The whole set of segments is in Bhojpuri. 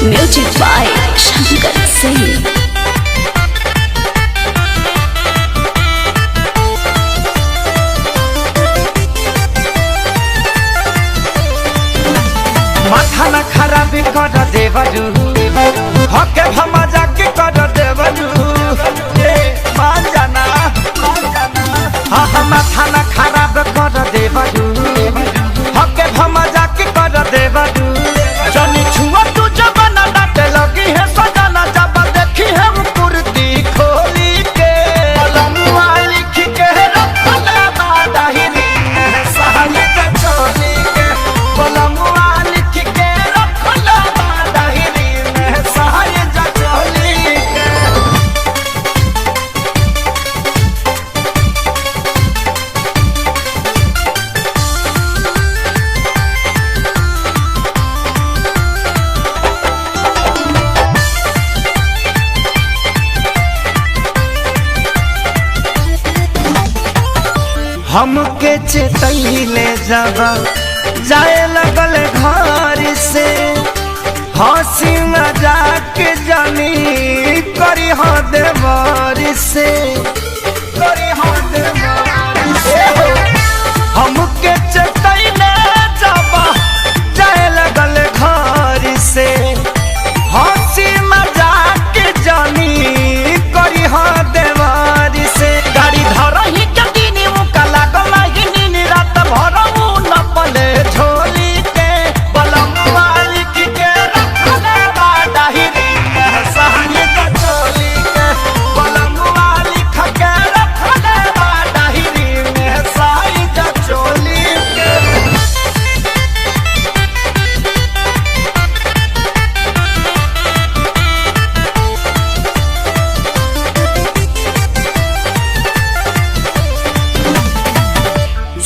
Music by Shankar Singh. माथा न खराब कर देवरू हके भमा जाके कर देवरू मान जाना हाँ माथा न खराब कर देवरू हके भमा जाके कर देवरू जनी छुआ तू जमाना डाटे लगी है सजाना जब देखी है वो कुर्ती खोली के लमुआ लिख के रखला बादाहिरी सहाय के चोली के लमुआ हमके चेतैले जब जाए लगल घर से हंसी मजाक जानी करी हो देवर से हमके चेतैले जब जाए लगल घर से हंसी मजाक जानी करी हो देवर से गाड़ी धर ही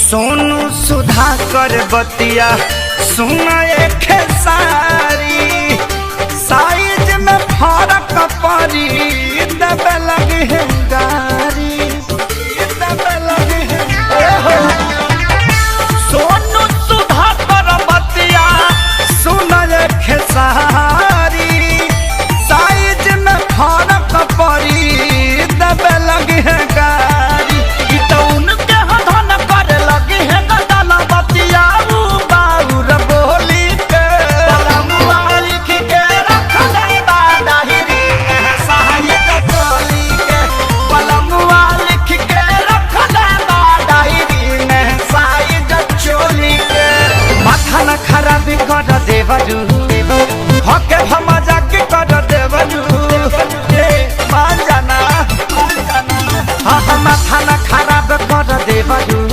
सोनू सुधाकर बतिया सुना एक सारी साइज में फर्क पड़ी दबे लगे है गारी दबे लगे है सोनू सुधाकर बतिया सुना एक सारी साइज में फर्क पड़ी दबे लगे है गारी कर देवरू हके भमा जाके कर देवरू मान जाना हाँ माथा न खराब कर देवरू।